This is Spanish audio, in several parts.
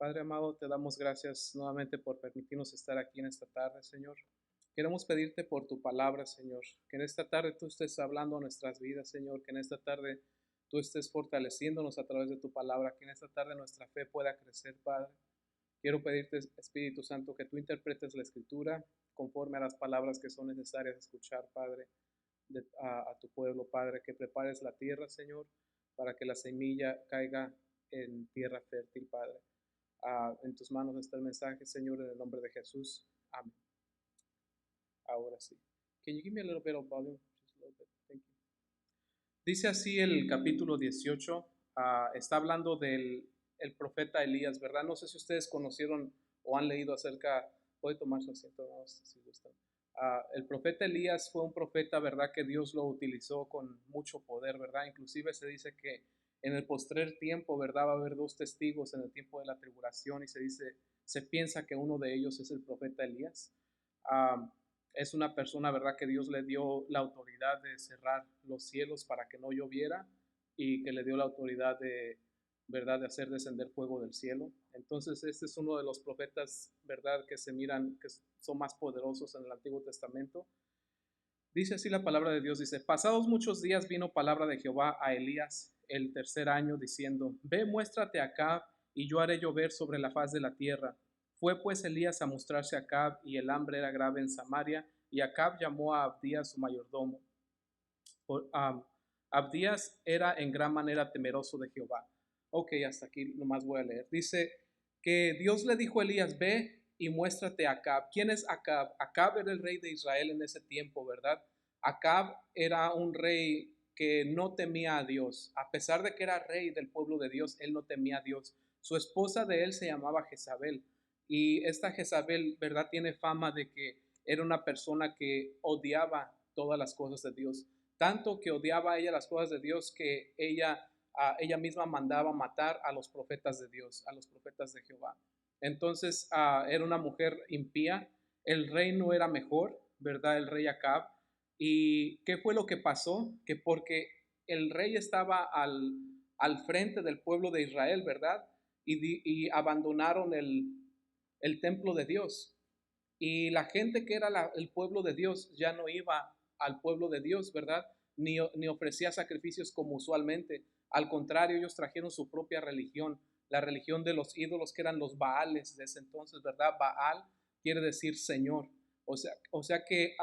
Padre amado, te damos gracias nuevamente por permitirnos estar aquí en esta tarde, Señor. Queremos pedirte por tu palabra, Señor, que en esta tarde tú estés hablando a nuestras vidas, Señor, que en esta tarde tú estés fortaleciéndonos a través de tu palabra, que en esta tarde nuestra fe pueda crecer, Padre. Quiero pedirte, Espíritu Santo, que tú interpretes la Escritura conforme a las palabras que son necesarias escuchar, Padre, a tu pueblo, Padre, que prepares la tierra, Señor, para que la semilla caiga en tierra fértil, Padre. En tus manos está el mensaje, Señor, en el nombre de Jesús. Amén. Ahora sí. Can you give me a little bit of volume? Just a little bit. Thank you. Dice así el capítulo 18. Está hablando del el profeta Elías, ¿verdad? No sé si ustedes conocieron o han leído acerca, puede tomar su asiento, no, si gustan. El profeta Elías fue un profeta, ¿verdad? Que Dios lo utilizó con mucho poder, ¿verdad? Inclusive se dice que en el postrer tiempo, ¿verdad? Va a haber dos testigos en el tiempo de la tribulación y se piensa que uno de ellos es el profeta Elías. Ah, es una persona, ¿verdad? Que Dios le dio la autoridad de cerrar los cielos para que no lloviera y que le dio la autoridad de, ¿verdad? De hacer descender fuego del cielo. Entonces, este es uno de los profetas, ¿verdad? Que se miran, que son más poderosos en el Antiguo Testamento. Dice así la palabra de Dios, dice, pasados muchos días vino palabra de Jehová a Elías el tercer año, diciendo, ve, muéstrate a Acab, y yo haré llover sobre la faz de la tierra. Fue pues Elías a mostrarse a Acab, y el hambre era grave en Samaria, y Acab llamó a Abdías su mayordomo. Abdías era en gran manera temeroso de Jehová. Ok, hasta aquí nomás voy a leer. Dice que Dios le dijo a Elías, ve y muéstrate a Acab. ¿Quién es Acab? Acab era el rey de Israel en ese tiempo, ¿verdad? Acab era un rey que no temía a Dios. A pesar de que era rey del pueblo de Dios, él no temía a Dios. Su esposa de él se llamaba Jezabel. Y esta Jezabel, ¿verdad? Tiene fama de que era una persona que odiaba todas las cosas de Dios. Tanto que odiaba a ella las cosas de Dios que ella misma mandaba matar a los profetas de Dios, a los profetas de Jehová. Entonces era una mujer impía, el rey no era mejor, ¿verdad? El rey Acab. ¿Y qué fue lo que pasó? Que porque el rey estaba al frente del pueblo de Israel, ¿verdad? Y abandonaron el templo de Dios. Y la gente que era el pueblo de Dios ya no iba al pueblo de Dios, ¿verdad? Ni ofrecía sacrificios como usualmente. Al contrario, ellos trajeron su propia religión, la religión de los ídolos que eran los Baales de ese entonces, ¿verdad? Baal quiere decir Señor. O sea que,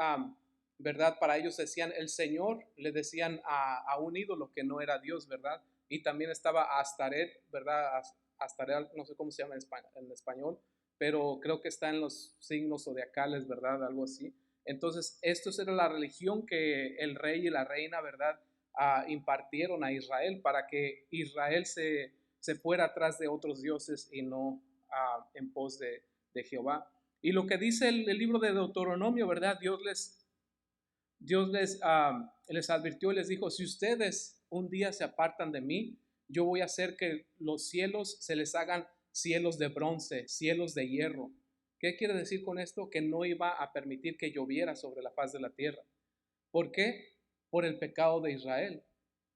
¿verdad? Para ellos decían el Señor, le decían a un ídolo que no era Dios, ¿verdad? Y también estaba Astaret, ¿verdad? Astaret, no sé cómo se llama en español, pero creo que está en los signos zodiacales, ¿verdad? Algo así. Entonces, esto era la religión que el rey y la reina, ¿verdad? Impartieron a Israel para que Israel se fuera atrás de otros dioses y no en pos de Jehová. Y lo que dice el libro de Deuteronomio, ¿verdad? Dios les advirtió y les dijo, si ustedes un día se apartan de mí, yo voy a hacer que los cielos se les hagan cielos de bronce, cielos de hierro. ¿Qué quiere decir con esto? Que no iba a permitir que lloviera sobre la faz de la tierra. ¿Por qué? Por el pecado de Israel.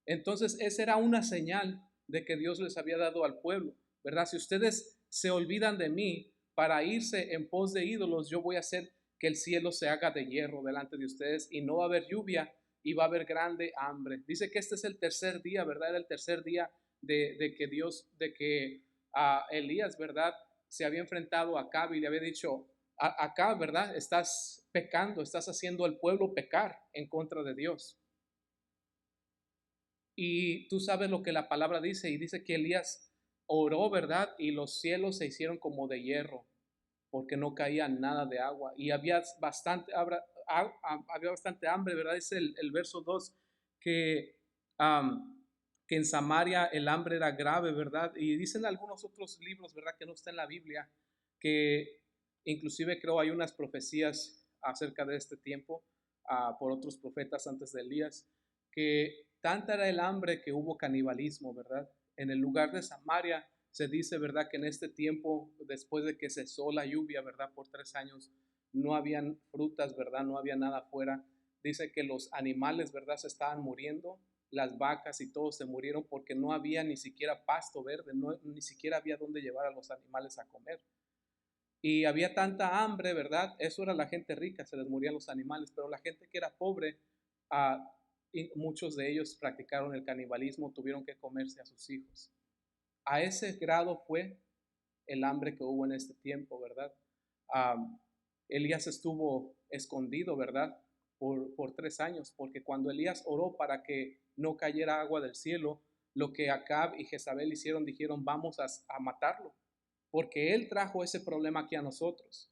Entonces, esa era una señal de que Dios les había dado al pueblo, ¿verdad? Si ustedes se olvidan de mí para irse en pos de ídolos, yo voy a hacer que el cielo se haga de hierro delante de ustedes y no va a haber lluvia y va a haber grande hambre. Dice que este es el tercer día, ¿verdad? Era el tercer día de que Elías, ¿verdad? Se había enfrentado a Acab y le había dicho, Acab, ¿verdad? Estás pecando, estás haciendo al pueblo pecar en contra de Dios. Y tú sabes lo que la palabra dice, y dice que Elías oró, ¿verdad? Y los cielos se hicieron como de hierro, porque no caía nada de agua. Y había bastante hambre, ¿verdad? Dice el verso 2 que, que en Samaria el hambre era grave, ¿verdad? Y dicen algunos otros libros, ¿verdad? Que no está en la Biblia, que inclusive creo hay unas profecías acerca de este tiempo por otros profetas antes de Elías, que tanta era el hambre que hubo canibalismo, ¿verdad? En el lugar de Samaria se dice, ¿verdad? Que en este tiempo, después de que cesó la lluvia, ¿verdad? Por 3 años, no habían frutas, ¿verdad? No había nada afuera. Dice que los animales, ¿verdad? Se estaban muriendo las vacas y todos se murieron porque no había ni siquiera pasto verde, ni siquiera había dónde llevar a los animales a comer. Y había tanta hambre, ¿verdad? Eso era la gente rica, se les morían los animales, pero la gente que era pobre, y muchos de ellos practicaron el canibalismo, tuvieron que comerse a sus hijos. A ese grado fue el hambre que hubo en este tiempo, ¿verdad? Elías estuvo escondido, ¿verdad? Por 3 años, porque cuando Elías oró para que no cayera agua del cielo, lo que Acab y Jezabel hicieron, dijeron, vamos a matarlo, porque él trajo ese problema aquí a nosotros.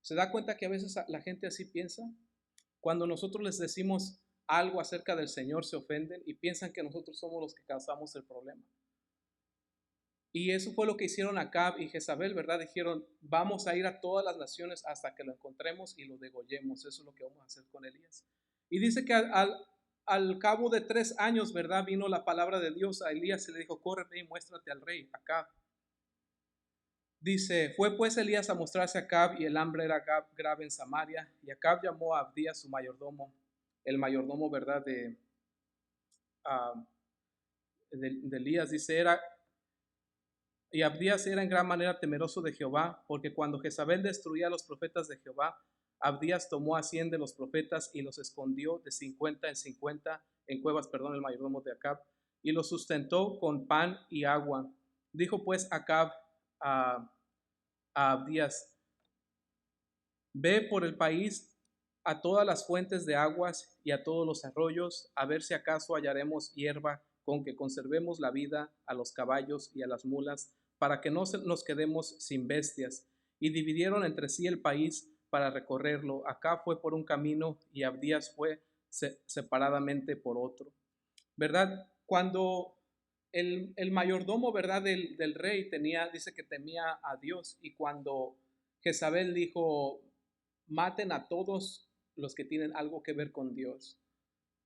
¿Se da cuenta que a veces la gente así piensa? Cuando nosotros les decimos algo acerca del Señor, se ofenden y piensan que nosotros somos los que causamos el problema. Y eso fue lo que hicieron Acab y Jezabel, ¿verdad? Dijeron, vamos a ir a todas las naciones hasta que lo encontremos y lo degollemos. Eso es lo que vamos a hacer con Elías. Y dice que al cabo de 3 años, ¿verdad? Vino la palabra de Dios a Elías y le dijo, corre y muéstrate al rey, Acab. Dice, fue pues Elías a mostrarse a Acab y el hambre era grave en Samaria. Y Acab llamó a Abdías, su mayordomo, el mayordomo, ¿verdad? De Elías, dice, y Abdías era en gran manera temeroso de Jehová, porque cuando Jezabel destruía a los profetas de Jehová, Abdías tomó a 100 de los profetas y los escondió de 50 en 50 en cuevas, el mayordomo de Acab, y los sustentó con pan y agua. Dijo pues Acab a Abdías, ve por el país a todas las fuentes de aguas y a todos los arroyos, a ver si acaso hallaremos hierba con que conservemos la vida a los caballos y a las mulas, para que no nos quedemos sin bestias. Y dividieron entre sí el país para recorrerlo. Acá fue por un camino y Abdías fue separadamente por otro. ¿Verdad? Cuando el mayordomo, ¿verdad? Del rey dice que temía a Dios, y cuando Jezabel dijo, maten a todos los que tienen algo que ver con Dios,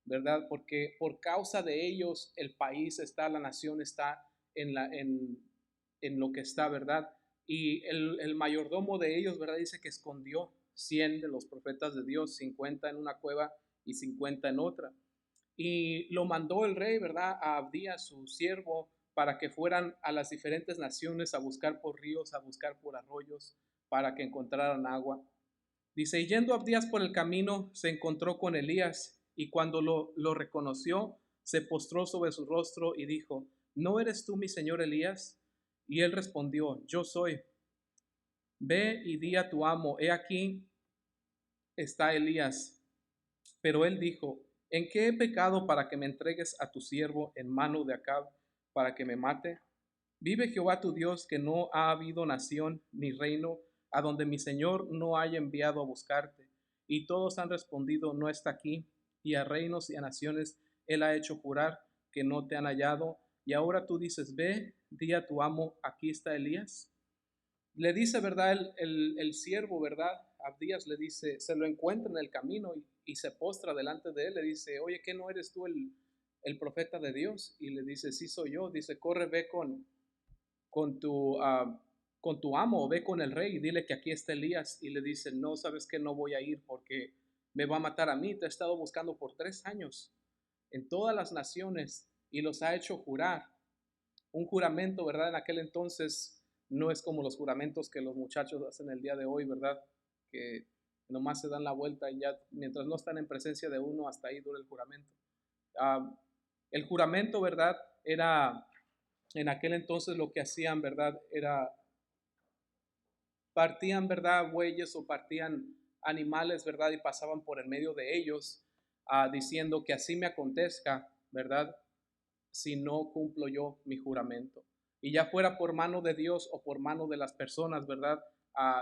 ¿verdad? Porque por causa de ellos el país está, la nación está en lo que está, ¿verdad? Y el mayordomo de ellos, ¿verdad? Dice que escondió 100 de los profetas de Dios, 50 en una cueva y 50 en otra. Y lo mandó el rey, ¿verdad? A Abdías, su siervo, para que fueran a las diferentes naciones a buscar por ríos, a buscar por arroyos, para que encontraran agua. Dice, y yendo Abdías por el camino, se encontró con Elías, y cuando lo reconoció, se postró sobre su rostro y dijo, ¿no eres tú mi señor Elías? Y él respondió, yo soy. Ve y di a tu amo, he aquí está Elías. Pero él dijo, ¿en qué he pecado para que me entregues a tu siervo en mano de Acab para que me mate? Vive Jehová tu Dios, que no ha habido nación ni reino a donde mi Señor no haya enviado a buscarte. Y todos han respondido, no está aquí. Y a reinos y a naciones él ha hecho jurar que no te han hallado. Y ahora tú dices, ve, di a tu amo, aquí está Elías. Le dice, ¿verdad? El siervo, ¿verdad? Abdías le dice, se lo encuentra en el camino y se postra delante de él. Le dice, oye, ¿qué no eres tú el profeta de Dios? Y le dice, sí soy yo. Dice, corre, ve con tu amo, ve con el rey y dile que aquí está Elías. Y le dice, no, sabes que no voy a ir porque me va a matar a mí. Te he estado buscando por 3 años en todas las naciones y los ha hecho jurar. Un juramento, ¿verdad? En aquel entonces no es como los juramentos que los muchachos hacen el día de hoy, ¿verdad? Que nomás se dan la vuelta y ya, mientras no están en presencia de uno, hasta ahí dura el juramento. El juramento, ¿verdad? Era, en aquel entonces lo que hacían, ¿verdad? Era, partían, ¿verdad? Bueyes o partían animales, ¿verdad? Y pasaban por el medio de ellos, diciendo que así me acontezca, ¿verdad? Si no cumplo yo mi juramento. Y ya fuera por mano de Dios o por mano de las personas, ¿verdad?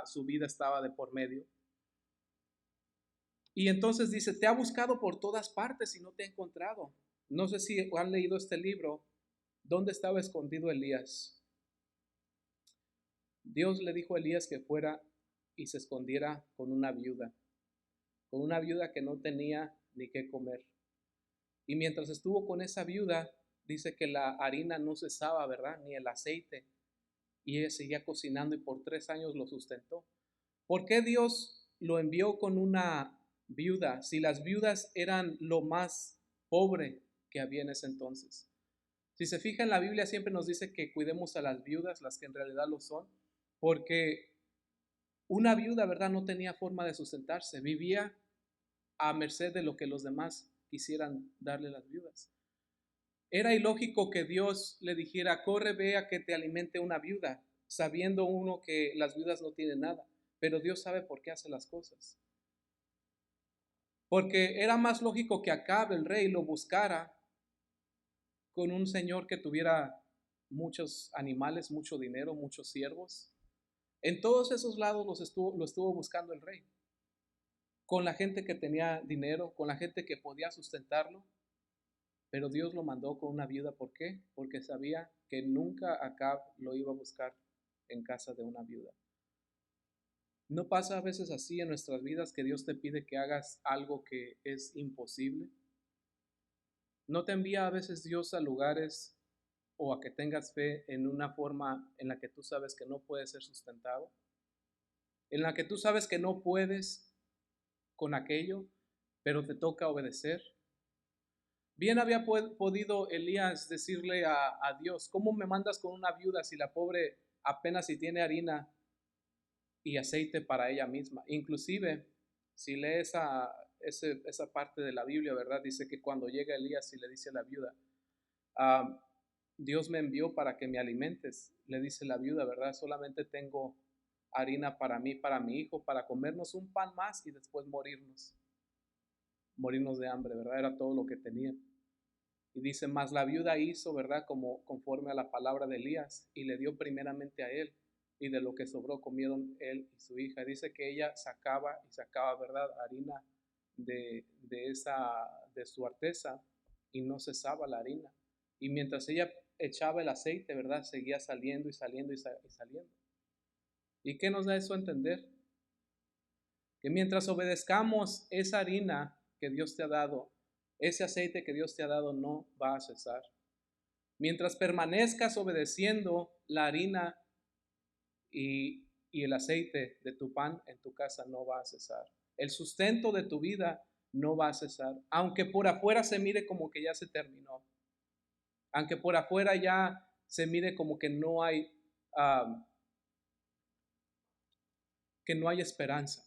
Su vida estaba de por medio. Y entonces dice, te ha buscado por todas partes y no te ha encontrado. No sé si han leído este libro. ¿Dónde estaba escondido Elías? Dios le dijo a Elías que fuera y se escondiera con una viuda que no tenía ni qué comer. Y mientras estuvo con esa viuda, dice que la harina no cesaba, ¿verdad? Ni el aceite. Y ella seguía cocinando y por 3 años lo sustentó. ¿Por qué Dios lo envió con una viuda si las viudas eran lo más pobre que había en ese entonces. Si se fija en la Biblia siempre nos dice que cuidemos a las viudas, las que en realidad lo son, porque una viuda, ¿verdad? No tenía forma de sustentarse, vivía a merced de lo que los demás quisieran darle las viudas. Era ilógico que Dios le dijera, corre, ve a que te alimente una viuda, sabiendo uno que las viudas no tienen nada, pero Dios sabe por qué hace las cosas. Porque era más lógico que Acab, el rey, lo buscara con un señor que tuviera muchos animales, mucho dinero, muchos siervos. En todos esos lados lo estuvo buscando el rey. Con la gente que tenía dinero, con la gente que podía sustentarlo. Pero Dios lo mandó con una viuda. ¿Por qué? Porque sabía que nunca Acab lo iba a buscar en casa de una viuda. ¿No pasa a veces así en nuestras vidas que Dios te pide que hagas algo que es imposible? ¿No te envía a veces Dios a lugares o a que tengas fe en una forma en la que tú sabes que no puede ser sustentado? En la que tú sabes que no puedes con aquello, pero te toca obedecer. Bien había podido Elías decirle a Dios, ¿cómo me mandas con una viuda si la pobre apenas si tiene harina y aceite para ella misma? Inclusive, si lees esa parte de la Biblia, ¿verdad? Dice que cuando llega Elías y le dice a la viuda, ah, Dios me envió para que me alimentes, le dice la viuda, ¿verdad? Solamente tengo harina para mí, para mi hijo, para comernos un pan más y después morirnos de hambre, ¿verdad? Era todo lo que tenía. Y dice, más la viuda hizo, ¿verdad? Como conforme a la palabra de Elías, y le dio primeramente a él, y de lo que sobró comieron él y su hija. Dice que ella sacaba, ¿verdad? Harina de su artesa, y no cesaba la harina. Y mientras ella echaba el aceite, ¿verdad? Seguía saliendo y saliendo y saliendo. ¿Y qué nos da eso a entender? Que mientras obedezcamos esa harina que Dios te ha dado, ese aceite que Dios te ha dado no va a cesar. Mientras permanezcas obedeciendo la harina y el aceite de tu pan en tu casa no va a cesar. El sustento de tu vida no va a cesar, aunque por afuera se mire como que ya se terminó, aunque por afuera ya se mire como que no hay esperanza,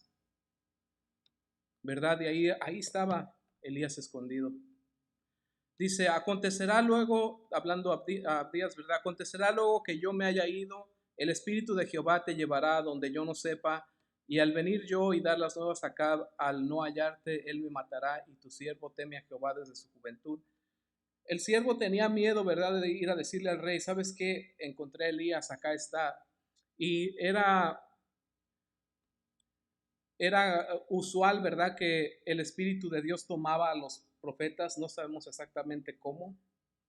¿verdad? Y ahí estaba Elías escondido. Dice, acontecerá luego, hablando a Abdías, ¿verdad? Acontecerá luego que yo me haya ido, el Espíritu de Jehová te llevará donde yo no sepa, y al venir yo y dar las nuevas acá, al no hallarte, él me matará, y tu siervo teme a Jehová desde su juventud. El siervo tenía miedo, ¿verdad?, de ir a decirle al rey, ¿sabes qué? Encontré a Elías, acá está. Y era usual, ¿verdad?, que el Espíritu de Dios tomaba a los profetas, no sabemos exactamente cómo,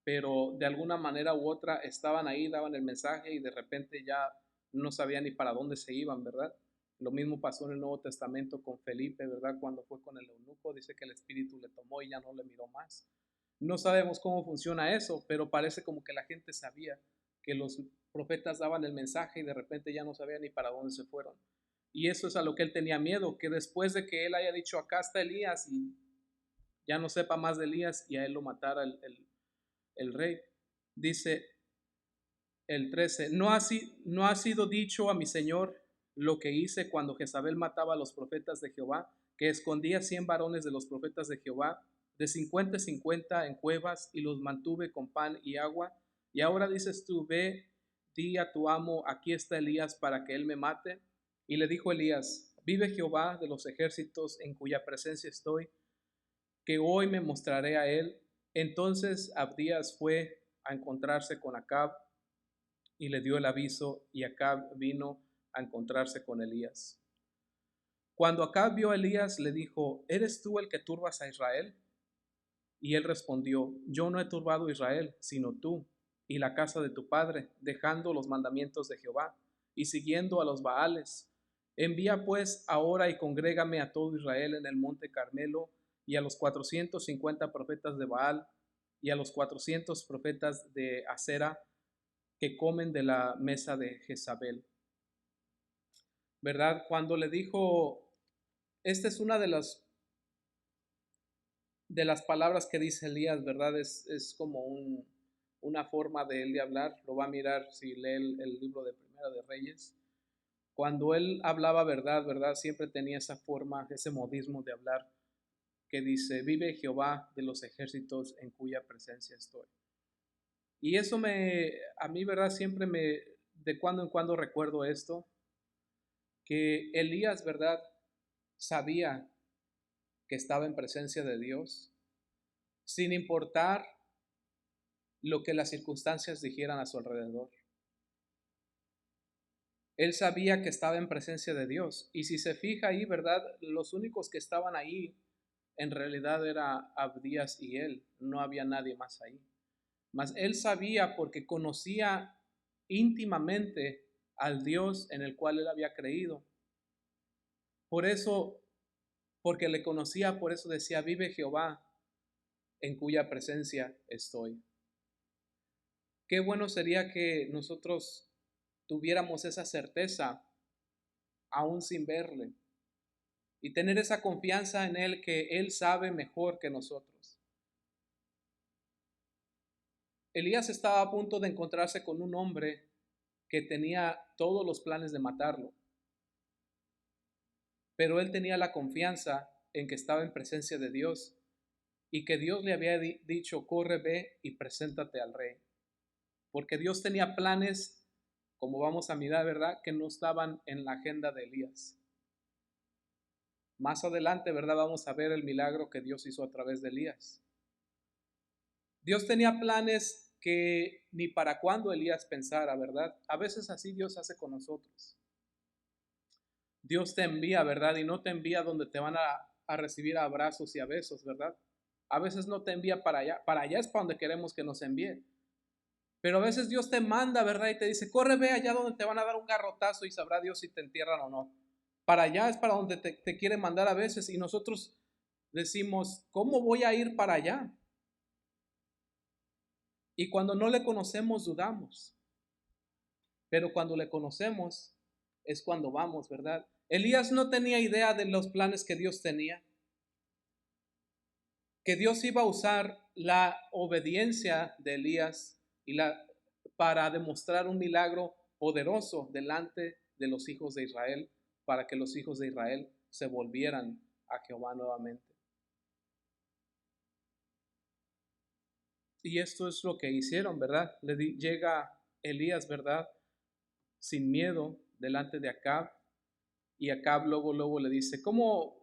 pero de alguna manera u otra estaban ahí, daban el mensaje y de repente ya no sabían ni para dónde se iban, ¿verdad? Lo mismo pasó en el Nuevo Testamento con Felipe, ¿verdad? Cuando fue con el eunuco, dice que el Espíritu le tomó y ya no le miró más. No sabemos cómo funciona eso, pero parece como que la gente sabía que los profetas daban el mensaje y de repente ya no sabían ni para dónde se fueron. Y eso es a lo que él tenía miedo, que después de que él haya dicho, acá está Elías, y ya no sepa más de Elías y a él lo matara el rey. Dice el 13, no ha sido dicho a mi señor lo que hice cuando Jezabel mataba a los profetas de Jehová, que escondía 100 varones de los profetas de Jehová, de 50 en 50 en cuevas, y los mantuve con pan y agua. Y ahora dices tú, ve, di a tu amo, aquí está Elías para que él me mate. Y le dijo Elías, vive Jehová de los ejércitos en cuya presencia estoy, que hoy me mostraré a él. Entonces Abdías fue a encontrarse con Acab y le dio el aviso, y Acab vino a encontrarse con Elías. Cuando Acab vio a Elías, le dijo, ¿eres tú el que turbas a Israel? Y él respondió, yo no he turbado a Israel, sino tú y la casa de tu padre, dejando los mandamientos de Jehová y siguiendo a los Baales. Envía pues ahora y congrégame a todo Israel en el monte Carmelo, y a los 450 profetas de Baal y a los 400 profetas de Acera que comen de la mesa de Jezabel. ¿Verdad? Cuando le dijo, esta es una de las de las palabras que dice Elías, ¿verdad? Es como una forma de él de hablar. Lo va a mirar si lee el libro de Primera de Reyes. Cuando él hablaba verdad, ¿verdad? Siempre tenía esa forma, ese modismo de hablar que dice, vive Jehová de los ejércitos en cuya presencia estoy. Y eso a mí, ¿verdad? Siempre de cuando en cuando recuerdo esto, que Elías, ¿verdad? Sabía que estaba en presencia de Dios, sin importar lo que las circunstancias dijeran a su alrededor. Él sabía que estaba en presencia de Dios. Y si se fija ahí, ¿verdad? Los únicos que estaban ahí en realidad era Abdías y él. No había nadie más ahí. Mas él sabía porque conocía íntimamente al Dios en el cual él había creído. Por eso, porque le conocía, por eso decía, vive Jehová en cuya presencia estoy. Qué bueno sería que nosotros tuviéramos esa certeza aún sin verle y tener esa confianza en Él que Él sabe mejor que nosotros. Elías estaba a punto de encontrarse con un hombre que tenía todos los planes de matarlo, pero él tenía la confianza en que estaba en presencia de Dios y que Dios le había dicho, corre, ve y preséntate al rey. Porque Dios tenía planes, como vamos a mirar, ¿verdad?, que no estaban en la agenda de Elías. Más adelante, ¿verdad?, vamos a ver el milagro que Dios hizo a través de Elías. Dios tenía planes que ni para cuándo Elías pensara, ¿verdad? A veces así Dios hace con nosotros. Dios te envía, ¿verdad? Y no te envía donde te van a recibir abrazos y a besos, ¿verdad? A veces no te envía para allá es para donde queremos que nos envíe. Pero a veces Dios te manda, ¿verdad? Y te dice, corre, ve allá donde te van a dar un garrotazo y sabrá Dios si te entierran o no. Para allá es para donde te quiere mandar a veces y nosotros decimos, ¿cómo voy a ir para allá? Y cuando no le conocemos, dudamos. Pero cuando le conocemos, es cuando vamos, ¿verdad? Elías no tenía idea de los planes que Dios tenía, que Dios iba a usar la obediencia de Elías para demostrar un milagro poderoso delante de los hijos de Israel, para que los hijos de Israel se volvieran a Jehová nuevamente. Y esto es lo que hicieron, ¿verdad? Llega Elías, ¿verdad? Sin miedo delante de Acab. Y Acab luego le dice, ¿cómo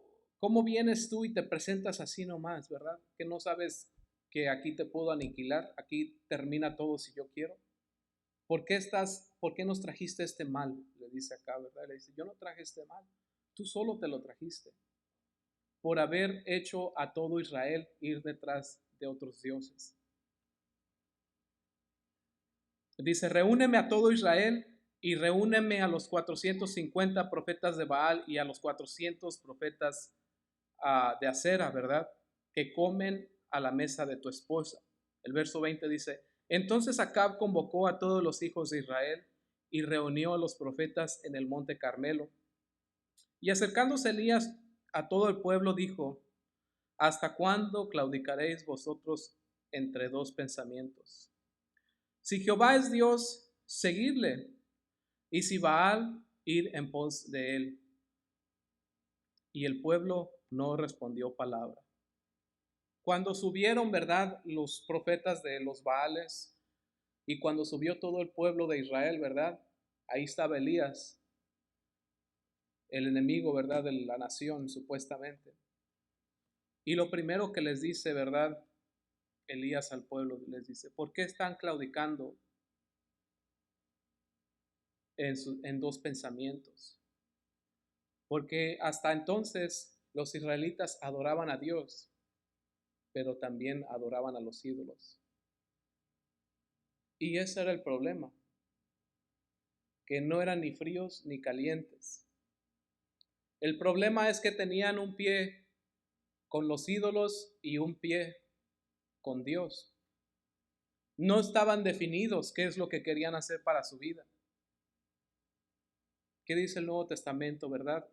vienes tú y te presentas así nomás, ¿verdad? Que no sabes que aquí te puedo aniquilar, aquí termina todo si yo quiero. ¿Por qué nos trajiste este mal? Le dice Acab, ¿verdad? Le dice, yo no traje este mal, tú solo te lo trajiste por haber hecho a todo Israel ir detrás de otros dioses. Dice, reúneme a todo Israel y reúneme a los 450 profetas de Baal y a los 400 profetas de Acera, ¿verdad? Que comen a la mesa de tu esposa. El verso 20 dice, entonces Acab convocó a todos los hijos de Israel y reunió a los profetas en el monte Carmelo. Y acercándose Elías a todo el pueblo dijo, ¿hasta cuándo claudicaréis vosotros entre dos pensamientos? Si Jehová es Dios, seguidle, y si Baal, ir en pos de él. Y el pueblo no respondió palabra. Cuando subieron, ¿verdad?, los profetas de los Baales, y cuando subió todo el pueblo de Israel, ¿verdad?, ahí estaba Elías, el enemigo, ¿verdad?, de la nación, supuestamente. Y lo primero que les dice, ¿verdad?, Elías al pueblo, les dice, ¿por qué están claudicando en dos pensamientos? Porque hasta entonces los israelitas adoraban a Dios, pero también adoraban a los ídolos. Y ese era el problema, que no eran ni fríos ni calientes. El problema es que tenían un pie con los ídolos y un pie con Dios. No estaban definidos qué es lo que querían hacer para su vida. ¿Qué dice el Nuevo Testamento, verdad?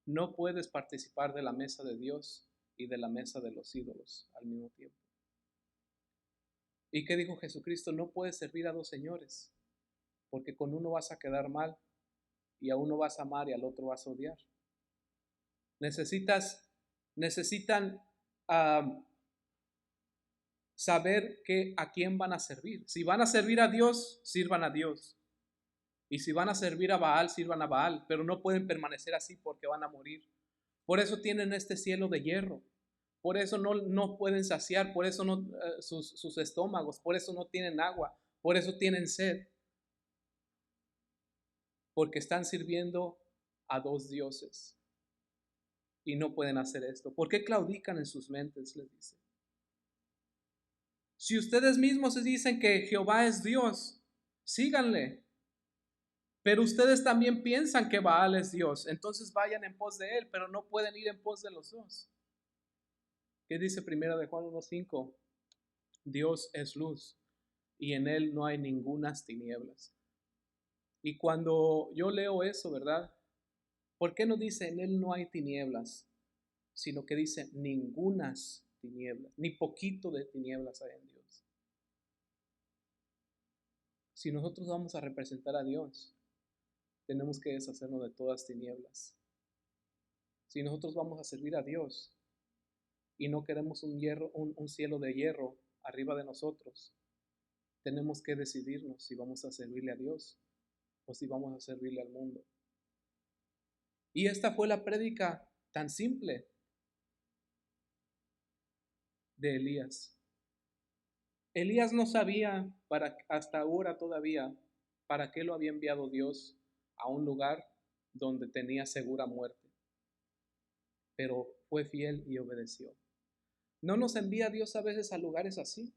No puedes participar de la mesa de Dios y de la mesa de los ídolos al mismo tiempo. ¿Y qué dijo Jesucristo? No puedes servir a dos señores, porque con uno vas a quedar mal y a uno vas a amar y al otro vas a odiar. Necesitan saber a quién van a servir. Si van a servir a Dios, sirvan a Dios. Y si van a servir a Baal, sirvan a Baal, pero no pueden permanecer así porque van a morir. Por eso tienen este cielo de hierro. Por eso no pueden saciar, por eso no, sus estómagos, por eso no tienen agua, por eso tienen sed. Porque están sirviendo a dos dioses y no pueden hacer esto. ¿Por qué claudican en sus mentes? Les dice. Si ustedes mismos se dicen que Jehová es Dios, síganle. Pero ustedes también piensan que Baal es Dios, entonces vayan en pos de él, pero no pueden ir en pos de los dos. ¿Qué dice primera de Juan 1:5? Dios es luz y en él no hay ningunas tinieblas. Y cuando yo leo eso, ¿verdad? ¿Por qué no dice en él no hay tinieblas? Sino que dice ningunas tinieblas, ni poquito de tinieblas hay en Dios. Si nosotros vamos a representar a Dios, tenemos que deshacernos de todas tinieblas. Si nosotros vamos a servir a Dios y no queremos un cielo de hierro arriba de nosotros, tenemos que decidirnos si vamos a servirle a Dios o si vamos a servirle al mundo. Y esta fue la prédica tan simple de Elías. Elías no sabía hasta ahora todavía para qué lo había enviado Dios a un lugar donde tenía segura muerte, pero fue fiel y obedeció. ¿No nos envía Dios a veces a lugares así?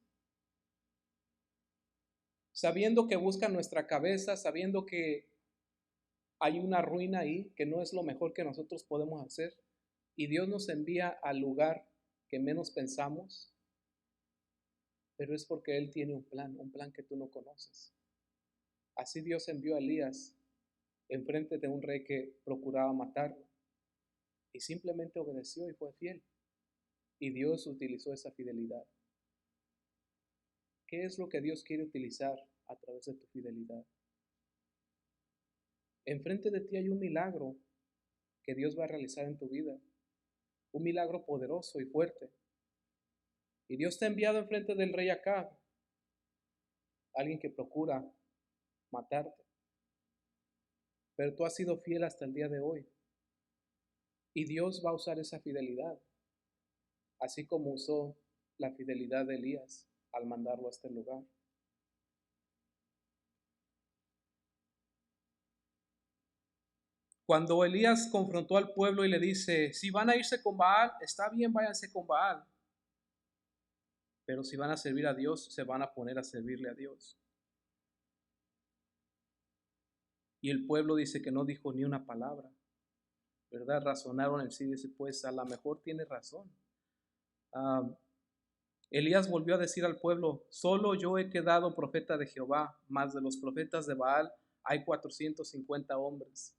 Sabiendo que busca nuestra cabeza, sabiendo que hay una ruina ahí, que no es lo mejor que nosotros podemos hacer, y Dios nos envía al lugar que menos pensamos, pero es porque Él tiene un plan que tú no conoces. Así Dios envió a Elías enfrente de un rey que procuraba matarlo, y simplemente obedeció y fue fiel, y Dios utilizó esa fidelidad. ¿Qué es lo que Dios quiere utilizar a través de tu fidelidad? Enfrente de ti hay un milagro que Dios va a realizar en tu vida, un milagro poderoso y fuerte. Y Dios te ha enviado enfrente del rey Acab, alguien que procura matarte. Pero tú has sido fiel hasta el día de hoy. Y Dios va a usar esa fidelidad, así como usó la fidelidad de Elías al mandarlo a este lugar. Cuando Elías confrontó al pueblo y le dice, si van a irse con Baal, está bien, váyanse con Baal. Pero si van a servir a Dios, se van a poner a servirle a Dios. Y el pueblo dice que no dijo ni una palabra, ¿verdad? Razonaron en sí, dice, pues a lo mejor tiene razón. Elías volvió a decir al pueblo, solo yo he quedado profeta de Jehová, mas de los profetas de Baal hay 450 hombres.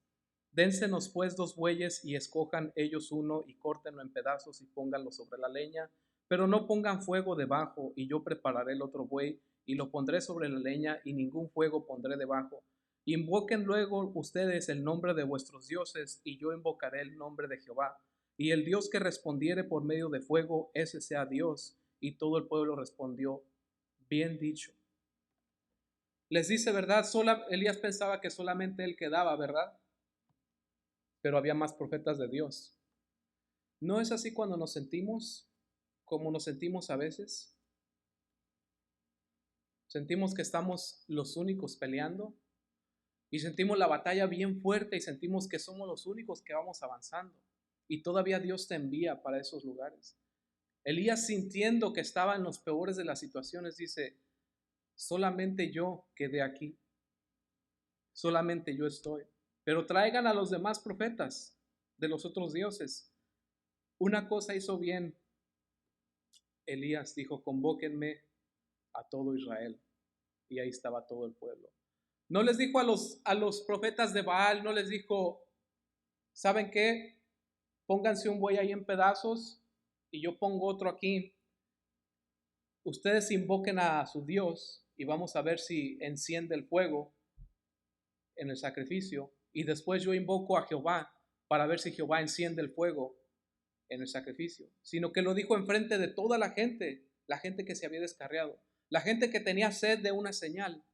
Dénsenos pues 2 bueyes y escojan ellos uno y córtenlo en pedazos y pónganlo sobre la leña, pero no pongan fuego debajo, y yo prepararé el otro buey y lo pondré sobre la leña y ningún fuego pondré debajo. Invoquen luego ustedes el nombre de vuestros dioses y yo invocaré el nombre de Jehová. Y el Dios que respondiere por medio de fuego, ese sea Dios. Y todo el pueblo respondió, bien dicho. Les dice, ¿verdad? Elías pensaba que solamente él quedaba, ¿verdad? Pero había más profetas de Dios. ¿No es así cuando nos sentimos como nos sentimos a veces? Sentimos que estamos los únicos peleando y sentimos la batalla bien fuerte y sentimos que somos los únicos que vamos avanzando. Y todavía Dios te envía para esos lugares. Elías, sintiendo que estaba en los peores de las situaciones, dice, solamente yo quedé aquí, solamente yo estoy. Pero traigan a los demás profetas de los otros dioses. Una cosa hizo bien Elías, dijo, convóquenme a todo Israel. Y ahí estaba todo el pueblo. No les dijo a los profetas de Baal, no les dijo, ¿saben qué? Pónganse un buey ahí en pedazos y yo pongo otro aquí, ustedes invoquen a su Dios y vamos a ver si enciende el fuego en el sacrificio, y después yo invoco a Jehová para ver si Jehová enciende el fuego en el sacrificio, sino que lo dijo enfrente de toda la gente que se había descarriado, la gente que tenía sed de una señal,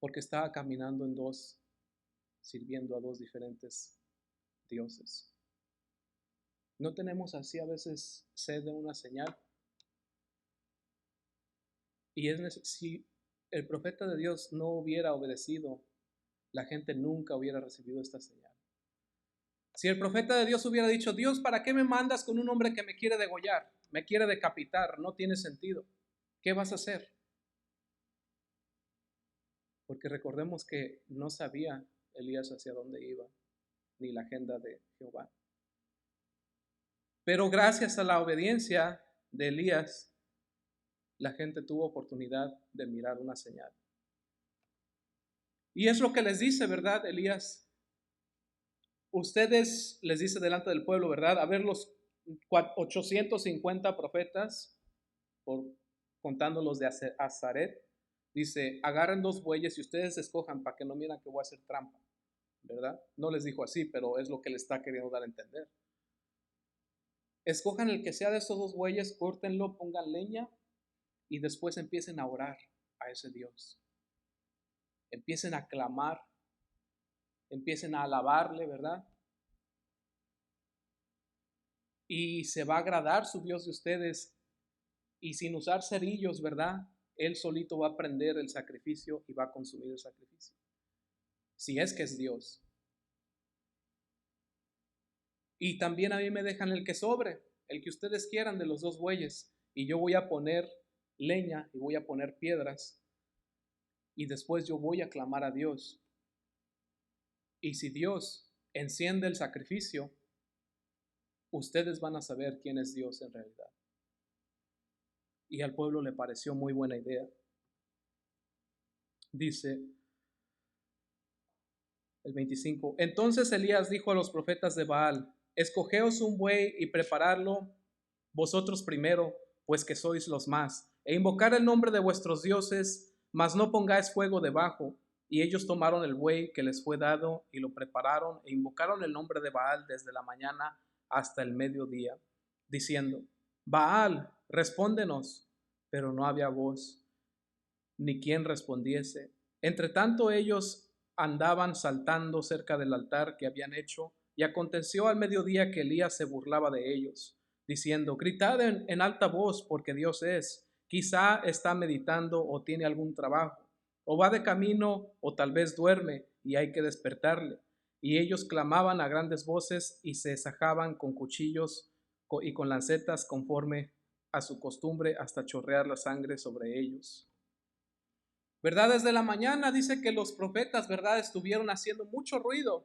porque estaba caminando en dos, sirviendo a dos diferentes dioses. ¿No tenemos así a veces sed de una señal? Y si el profeta de Dios no hubiera obedecido, la gente nunca hubiera recibido esta señal. Si el profeta de Dios hubiera dicho, Dios, ¿para qué me mandas con un hombre que me quiere degollar, me quiere decapitar? No tiene sentido. ¿Qué vas a hacer? Porque recordemos que no sabía Elías hacia dónde iba, ni la agenda de Jehová. Pero gracias a la obediencia de Elías, la gente tuvo oportunidad de mirar una señal. Y es lo que les dice, ¿verdad, Elías? Ustedes, les dice delante del pueblo, ¿verdad? A ver los 850 profetas, por, contando los de Azaret, dice, agarren 2 bueyes y ustedes escojan para que no miran que voy a hacer trampa, ¿verdad? No les dijo así, pero es lo que le está queriendo dar a entender. Escojan el que sea de estos 2 bueyes, córtenlo, pongan leña y después empiecen a orar a ese Dios. Empiecen a clamar, empiecen a alabarle, ¿verdad? Y se va a agradar su Dios de ustedes, y sin usar cerillos, ¿verdad? Él solito va a prender el sacrificio y va a consumir el sacrificio. Si es que es Dios. Y también a mí me dejan el que sobre, el que ustedes quieran de los 2 bueyes, y yo voy a poner leña y voy a poner piedras, y después yo voy a clamar a Dios. Y si Dios enciende el sacrificio, ustedes van a saber quién es Dios en realidad. Y al pueblo le pareció muy buena idea. Dice el 25, entonces Elías dijo a los profetas de Baal, escogeos un buey y preparadlo vosotros primero, pues que sois los más, e invocar el nombre de vuestros dioses, mas no pongáis fuego debajo. Y ellos tomaron el buey que les fue dado y lo prepararon e invocaron el nombre de Baal desde la mañana hasta el mediodía, diciendo, Baal, respóndenos. Pero no había voz, ni quien respondiese. Entre tanto ellos andaban saltando cerca del altar que habían hecho, y aconteció al mediodía que Elías se burlaba de ellos, diciendo, gritad en alta voz, porque Dios es, quizá está meditando o tiene algún trabajo, o va de camino, o tal vez duerme, y hay que despertarle. Y ellos clamaban a grandes voces y se sajaban con cuchillos y con lancetas conforme a su costumbre hasta chorrear la sangre sobre ellos. ¿Verdad? Desde la mañana dice que los profetas, ¿verdad? Estuvieron haciendo mucho ruido,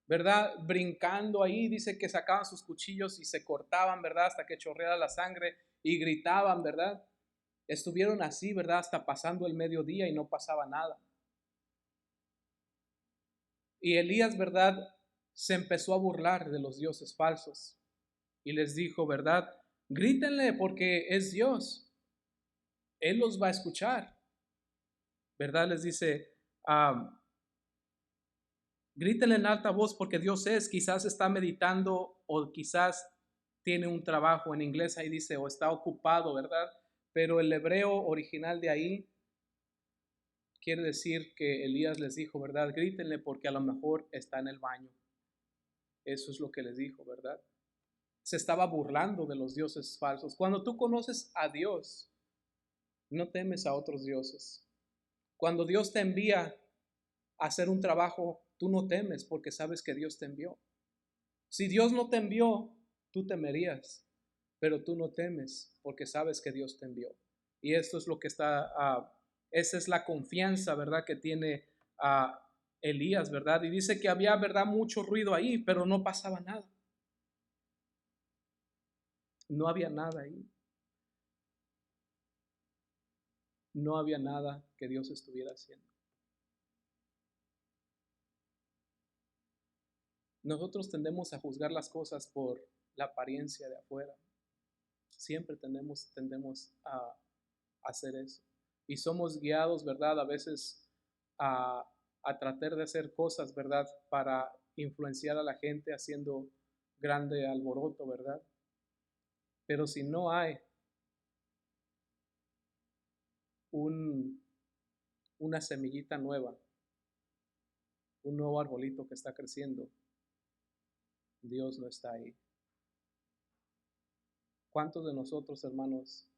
¿verdad? Brincando ahí, dice que sacaban sus cuchillos y se cortaban, ¿verdad? Hasta que chorreara la sangre y gritaban, ¿verdad? Estuvieron así, ¿verdad? Hasta pasando el mediodía y no pasaba nada. Y Elías, ¿verdad? Se empezó a burlar de los dioses falsos y les dijo, ¿verdad? Grítenle porque es Dios. Él los va a escuchar, ¿verdad? Les dice, grítenle en alta voz porque Dios es, quizás está meditando o quizás tiene un trabajo. En inglés ahí dice o está ocupado, ¿verdad? Pero el hebreo original de ahí quiere decir que Elías les dijo, ¿verdad? Grítenle porque a lo mejor está en el baño. Eso es lo que les dijo, ¿verdad? Se estaba burlando de los dioses falsos. Cuando tú conoces a Dios, no temes a otros dioses. Cuando Dios te envía a hacer un trabajo, tú no temes porque sabes que Dios te envió. Si Dios no te envió, tú temerías, pero tú no temes porque sabes que Dios te envió. Y esto es lo que esa es la confianza, ¿verdad? Que tiene Elías, ¿verdad? Y dice que había, ¿verdad? Mucho ruido ahí, pero no pasaba nada. No había nada ahí. No había nada que Dios estuviera haciendo. Nosotros tendemos a juzgar las cosas por la apariencia de afuera. Siempre tendemos a hacer eso. Y somos guiados, ¿verdad? A veces a, a tratar de hacer cosas, ¿verdad? Para influenciar a la gente haciendo grande alboroto, ¿verdad? Pero si no hay un, una semillita nueva, un nuevo arbolito que está creciendo, Dios no está ahí. ¿Cuántos de nosotros, hermanos,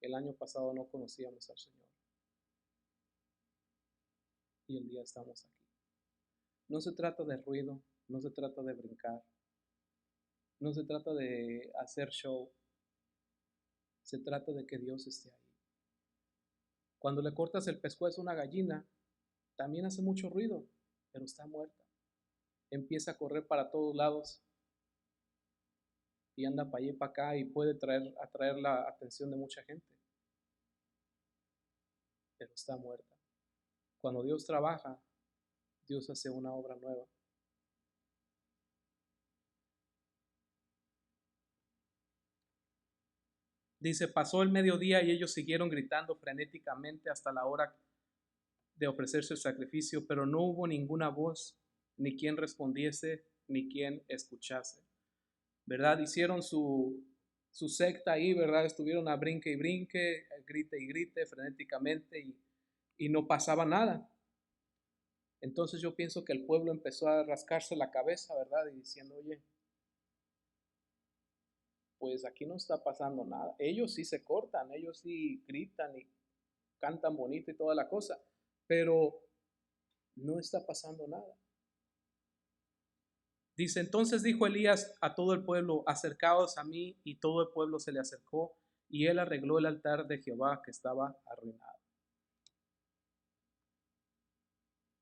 el año pasado no conocíamos al Señor? Y el día estamos aquí. No se trata de ruido, no se trata de brincar, no se trata de hacer show, se trata de que Dios esté ahí. Cuando le cortas el pescuezo a una gallina, también hace mucho ruido, pero está muerta. Empieza a correr para todos lados y anda para allá y para acá y puede atraer la atención de mucha gente, pero está muerta. Cuando Dios trabaja, Dios hace una obra nueva. Dice, pasó el mediodía y ellos siguieron gritando frenéticamente hasta la hora de ofrecerse el sacrificio, pero no hubo ninguna voz, ni quien respondiese, ni quien escuchase. ¿Verdad? Hicieron su secta ahí, ¿verdad? Estuvieron a brinque y grite frenéticamente y no pasaba nada. Entonces yo pienso que el pueblo empezó a rascarse la cabeza, ¿verdad? Y diciendo, oye, pues aquí no está pasando nada. Ellos sí se cortan, ellos sí gritan y cantan bonito y toda la cosa, pero no está pasando nada. Dice, entonces dijo Elías a todo el pueblo, acercaos a mí, y todo el pueblo se le acercó, y él arregló el altar de Jehová que estaba arruinado.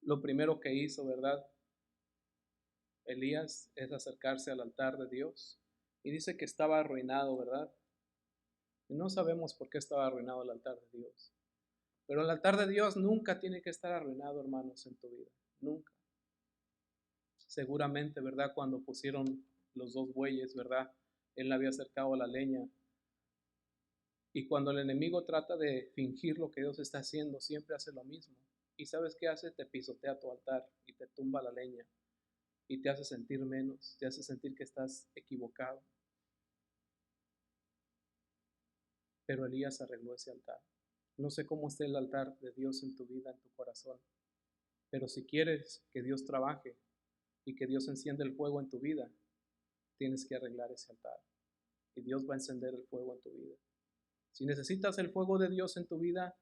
Lo primero que hizo, ¿verdad? Elías es acercarse al altar de Dios, y dice que estaba arruinado, ¿verdad? Y no sabemos por qué estaba arruinado el altar de Dios. Pero el altar de Dios nunca tiene que estar arruinado, hermanos, en tu vida. Nunca. Seguramente, ¿verdad? Cuando pusieron los dos bueyes, ¿verdad? Él había acercado a la leña. Y cuando el enemigo trata de fingir lo que Dios está haciendo, siempre hace lo mismo. ¿Y sabes qué hace? Te pisotea tu altar y te tumba la leña y te hace sentir menos, te hace sentir que estás equivocado. Pero Elías arregló ese altar. No sé cómo esté el altar de Dios en tu vida, en tu corazón, pero si quieres que Dios trabaje y que Dios encienda el fuego en tu vida, tienes que arreglar ese altar y Dios va a encender el fuego en tu vida. Si necesitas el fuego de Dios en tu vida,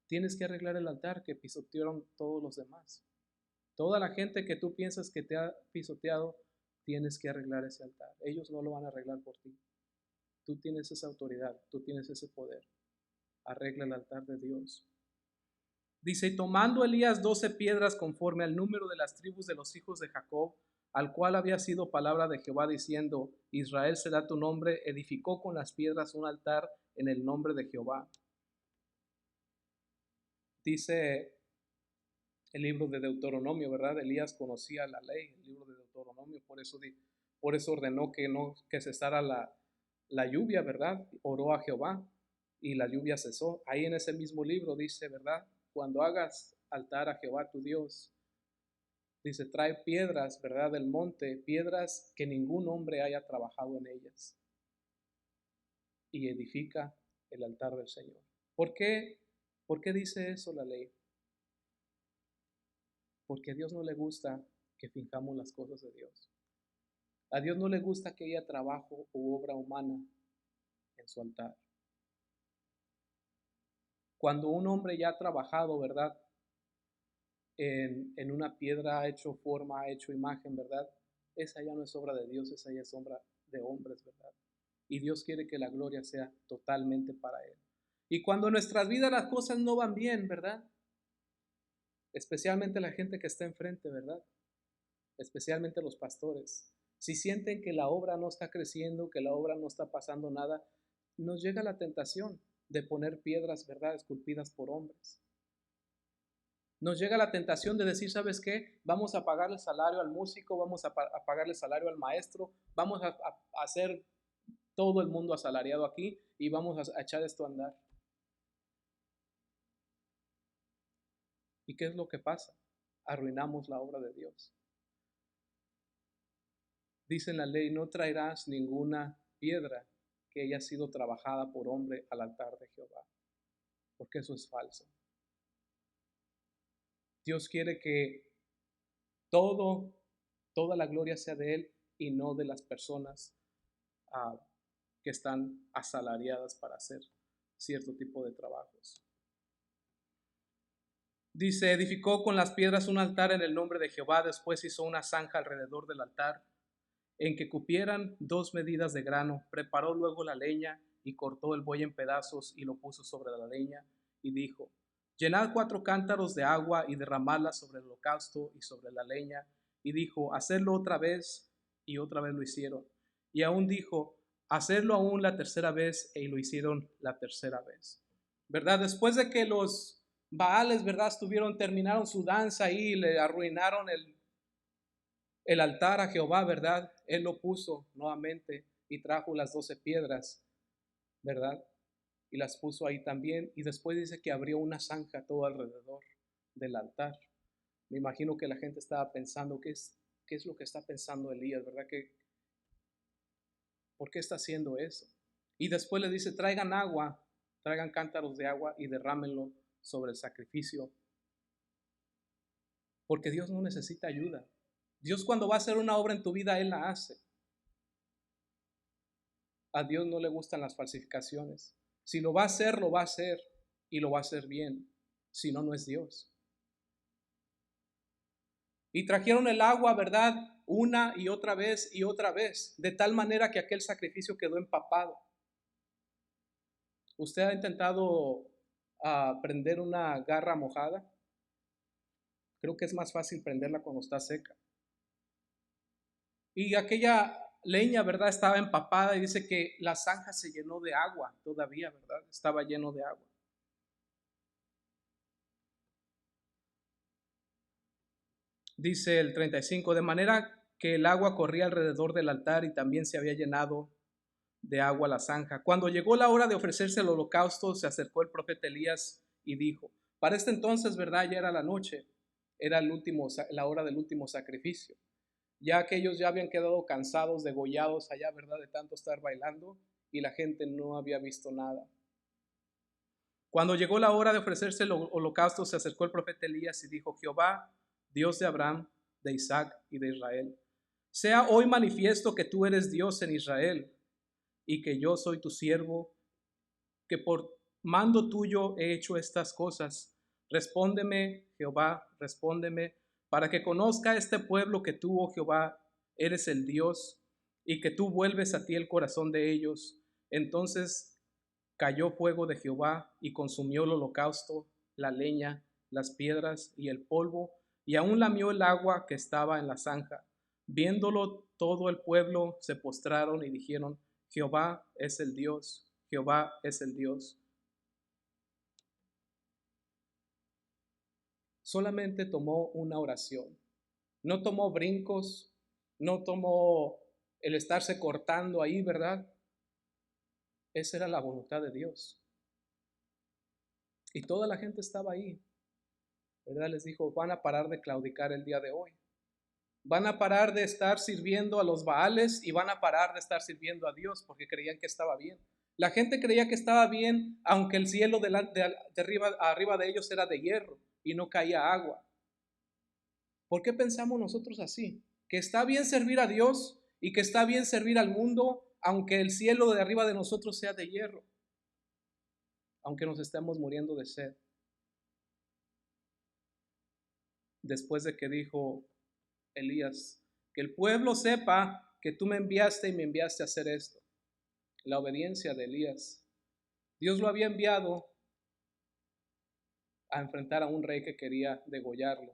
tienes que arreglar el altar que pisotearon todos los demás. Toda la gente que tú piensas que te ha pisoteado, tienes que arreglar ese altar. Ellos no lo van a arreglar por ti. Tú tienes esa autoridad, tú tienes ese poder. Arregla el altar de Dios. Dice, y tomando Elías 12 piedras conforme al número de las tribus de los hijos de Jacob, al cual había sido palabra de Jehová diciendo, Israel será tu nombre, edificó con las piedras un altar en el nombre de Jehová. Dice el libro de Deuteronomio, ¿verdad? Elías conocía la ley, el libro de Deuteronomio, por eso ordenó que no que cesara la lluvia, ¿verdad? Oró a Jehová y la lluvia cesó. Ahí en ese mismo libro dice, ¿verdad? Cuando hagas altar a Jehová tu Dios, dice, trae piedras, ¿verdad? Del monte, piedras que ningún hombre haya trabajado en ellas y edifica el altar del Señor. ¿Por qué? ¿Por qué dice eso la ley? Porque a Dios no le gusta que fijamos las cosas de Dios. A Dios no le gusta que haya trabajo u obra humana en su altar. Cuando un hombre ya ha trabajado, ¿verdad? En una piedra, ha hecho forma, ha hecho imagen, ¿verdad? Esa ya no es obra de Dios, esa ya es obra de hombres, ¿verdad? Y Dios quiere que la gloria sea totalmente para Él. Y cuando en nuestras vidas las cosas no van bien, ¿verdad? Especialmente la gente que está enfrente, ¿verdad? Especialmente los pastores. Si sienten que la obra no está creciendo, que la obra no está pasando nada, nos llega la tentación de poner piedras, ¿verdad?, esculpidas por hombres. Nos llega la tentación de decir, ¿sabes qué? Vamos a pagarle salario al músico, vamos a pagarle salario al maestro, vamos a hacer todo el mundo asalariado aquí y vamos a echar esto a andar. ¿Y qué es lo que pasa? Arruinamos la obra de Dios. Dice en la ley, no traerás ninguna piedra que haya sido trabajada por hombre al altar de Jehová, porque eso es falso. Dios quiere que toda la gloria sea de Él y no de las personas que están asalariadas para hacer cierto tipo de trabajos. Dice, edificó con las piedras un altar en el nombre de Jehová, después hizo una zanja alrededor del altar en que cupieran 2 medidas de grano, preparó luego la leña y cortó el buey en pedazos y lo puso sobre la leña y dijo, llenad 4 cántaros de agua y derramadla sobre el holocausto y sobre la leña, y dijo, hacedlo otra vez, y otra vez lo hicieron, y aún dijo, hacedlo aún la tercera vez, y lo hicieron la tercera vez. ¿Verdad? Después de que los Baales, ¿verdad? Terminaron su danza y le arruinaron el altar a Jehová, ¿verdad? Él lo puso nuevamente y trajo las 12 piedras, ¿verdad? Y las puso ahí también. Y después dice que abrió una zanja todo alrededor del altar. Me imagino que la gente estaba pensando, qué es lo que está pensando Elías, ¿verdad? ¿Por qué está haciendo eso? Y después le dice, traigan agua, traigan cántaros de agua y derrámenlo sobre el sacrificio. Porque Dios no necesita ayuda. Dios cuando va a hacer una obra en tu vida, Él la hace. A Dios no le gustan las falsificaciones. Si lo va a hacer, lo va a hacer y lo va a hacer bien. Si no, no es Dios. Y trajeron el agua, ¿verdad? Una y otra vez, de tal manera que aquel sacrificio quedó empapado. ¿Usted ha intentado prender una garra mojada? Creo que es más fácil prenderla cuando está seca. Y aquella leña, ¿verdad? Estaba empapada y dice que la zanja se llenó de agua todavía, ¿verdad? Estaba lleno de agua. Dice el 35, de manera que el agua corría alrededor del altar y también se había llenado de agua la zanja. Cuando llegó la hora de ofrecerse el holocausto, se acercó el profeta Elías y dijo, para este entonces, ¿verdad? Ya era la noche, era la hora del último sacrificio. Ya que ellos ya habían quedado cansados, degollados allá, ¿verdad? De tanto estar bailando y la gente no había visto nada. Cuando llegó la hora de ofrecerse el holocausto, se acercó el profeta Elías y dijo, Jehová, Dios de Abraham, de Isaac y de Israel, sea hoy manifiesto que tú eres Dios en Israel y que yo soy tu siervo, que por mando tuyo he hecho estas cosas. Respóndeme, Jehová, respóndeme, para que conozca este pueblo que tú, oh Jehová, eres el Dios y que tú vuelves a ti el corazón de ellos. Entonces cayó fuego de Jehová y consumió el holocausto, la leña, las piedras y el polvo, y aún lamió el agua que estaba en la zanja. Viéndolo todo el pueblo se postraron y dijeron, Jehová es el Dios, Jehová es el Dios. Solamente tomó una oración, no tomó brincos, no tomó el estarse cortando ahí, ¿verdad? Esa era la voluntad de Dios. Y toda la gente estaba ahí, ¿verdad? Les dijo, van a parar de claudicar el día de hoy. Van a parar de estar sirviendo a los Baales y van a parar de estar sirviendo a Dios porque creían que estaba bien. La gente creía que estaba bien, aunque el cielo de arriba de ellos era de hierro y no caía agua. ¿Por qué pensamos nosotros así? Que está bien servir a Dios y que está bien servir al mundo, aunque el cielo de arriba de nosotros sea de hierro, aunque nos estemos muriendo de sed. Después de que dijo Elías, que el pueblo sepa que tú me enviaste y me enviaste a hacer esto. La obediencia de Elías. Dios lo había enviado a enfrentar a un rey que quería degollarlo.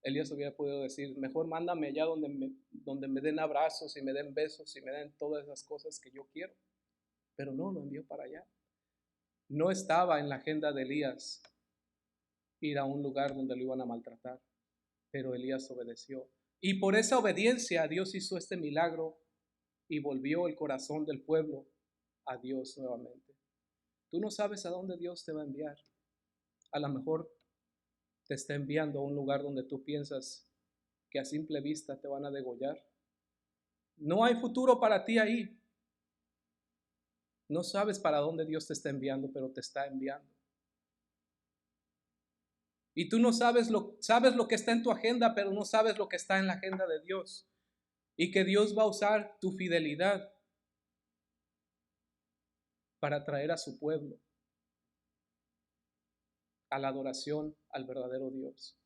Elías hubiera podido decir, mejor mándame allá donde me den abrazos y me den besos y me den todas esas cosas que yo quiero. Pero no, lo envió para allá. No estaba en la agenda de Elías ir a un lugar donde lo iban a maltratar, pero Elías obedeció. Y por esa obediencia Dios hizo este milagro y volvió el corazón del pueblo a Dios nuevamente. Tú no sabes a dónde Dios te va a enviar. A lo mejor te está enviando a un lugar donde tú piensas que a simple vista te van a degollar. No hay futuro para ti ahí. No sabes para dónde Dios te está enviando, pero te está enviando. Y tú no sabes lo que está en tu agenda, pero no sabes lo que está en la agenda de Dios. Y que Dios va a usar tu fidelidad para traer a su pueblo a la adoración al verdadero Dios.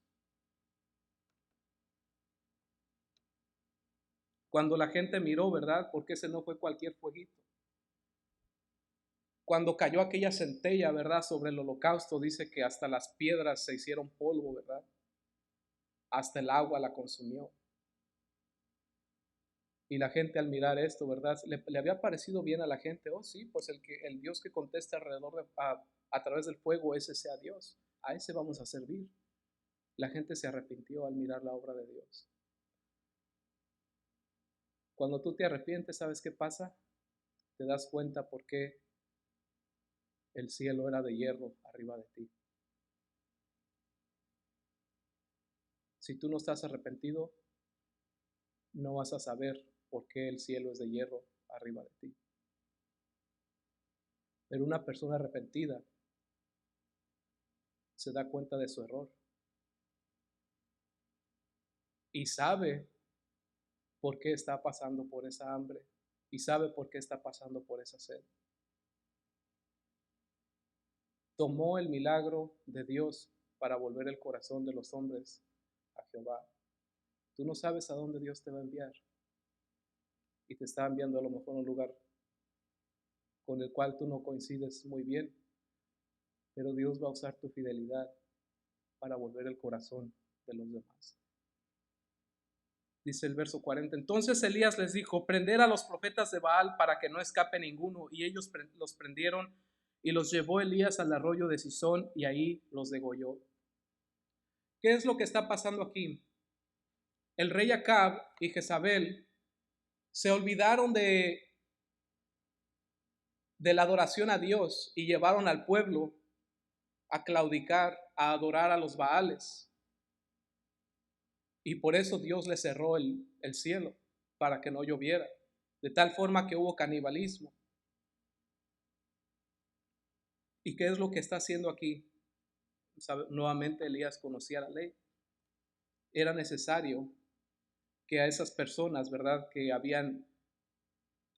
Cuando la gente miró, ¿verdad? Porque ese no fue cualquier fueguito. Cuando cayó aquella centella, ¿verdad? Sobre el holocausto, dice que hasta las piedras se hicieron polvo, ¿verdad? Hasta el agua la consumió. Y la gente al mirar esto, ¿verdad? Le había parecido bien a la gente. Oh, sí, pues el Dios que contesta a través del fuego, ese sea Dios. A ese vamos a servir. La gente se arrepintió al mirar la obra de Dios. Cuando tú te arrepientes, ¿sabes qué pasa? Te das cuenta por qué el cielo era de hierro arriba de ti. Si tú no estás arrepentido, no vas a saber por qué el cielo es de hierro arriba de ti. Pero una persona arrepentida se da cuenta de su error y sabe por qué está pasando por esa hambre y sabe por qué está pasando por esa sed. Tomó el milagro de Dios para volver el corazón de los hombres a Jehová. Tú no sabes a dónde Dios te va a enviar y te está enviando a lo mejor a un lugar con el cual tú no coincides muy bien, pero Dios va a usar tu fidelidad para volver el corazón de los demás. Dice el verso 40, entonces Elías les dijo, prender a los profetas de Baal para que no escape ninguno, y ellos los prendieron y los llevó Elías al arroyo de Sison y ahí los degolló. ¿Qué es lo que está pasando aquí? El rey Acab y Jezabel se olvidaron de la adoración a Dios y llevaron al pueblo a claudicar, a adorar a los Baales. Y por eso Dios le cerró el cielo para que no lloviera, de tal forma que hubo canibalismo. ¿Y qué es lo que está haciendo aquí? Nuevamente Elías conocía la ley. Era necesario que a esas personas, ¿verdad?, que habían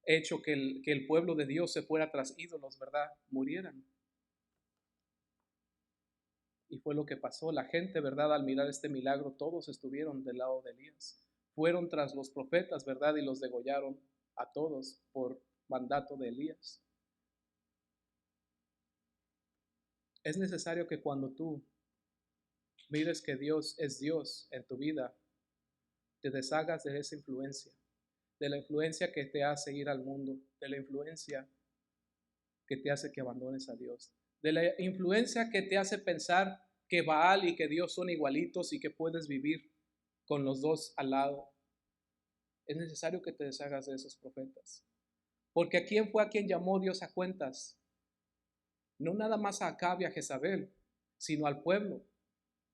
hecho que el pueblo de Dios se fuera tras ídolos, ¿verdad?, murieran. Y fue lo que pasó. La gente, ¿verdad?, al mirar este milagro, todos estuvieron del lado de Elías. Fueron tras los profetas, ¿verdad?, y los degollaron a todos por mandato de Elías. Es necesario que cuando tú mires que Dios es Dios en tu vida, te deshagas de esa influencia, de la influencia que te hace ir al mundo, de la influencia que te hace que abandones a Dios, de la influencia que te hace pensar que Baal y que Dios son igualitos y que puedes vivir con los dos al lado. Es necesario que te deshagas de esos profetas. Porque ¿a quién fue a quien llamó Dios a cuentas? No nada más a Acab y a Jezabel, sino al pueblo.